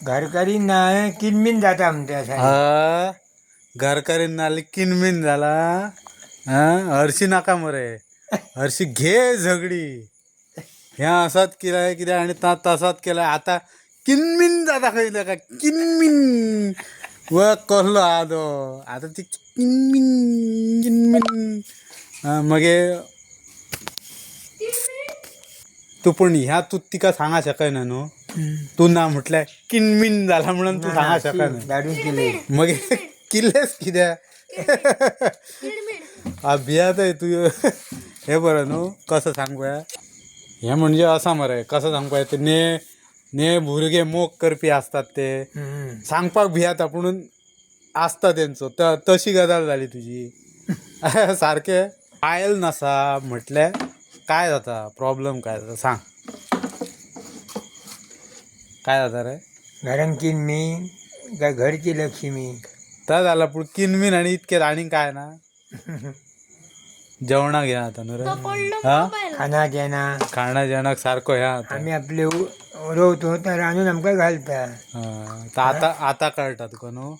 घरकरी नाही किनमिन जाता म्हणते हा घरकरी नाली किनमिन झाला. हा हरशी नाका मरे हरशी घे झगडी ह्या असाच केलाय कित्याक आणि तसाच केलाय आता किनमिन जाता खंय का किनमिन व कसलो हा तो आता ती किनमिन किनमिन मगे तू पण ह्या तू तिका सांगा शकना न्हू तू ना म्हटल्यार किनमिन झाला म्हणून तू सांगा शकना दाडून केले मग किल्लेस कित्याक भियात आहे तू हे बरं न्हू कसं सांगूया हे म्हणजे असा मरे कसं सांगूया ते ने भुरगे मोग करपी असतात ते सांगपाक भियाता म्हणून असता तेंचो तशी गजाल झाली तुझी सारखे पायल नसा म्हटल्यार काय जाता प्रॉब्लेम काय जाता सांग काय जाता रे घरान किनमिन काय घरची लक्ष्मी तर झाला पण किनमीन आणि इतके आणि काय ना जेवणा घ्या आता ना रे हा खाना जेना खाणा जेवणाक सारखो ह्या आता आम्ही आपले उरवतो तर आणून आमकां घालता तर आता कळटा तुका न्हू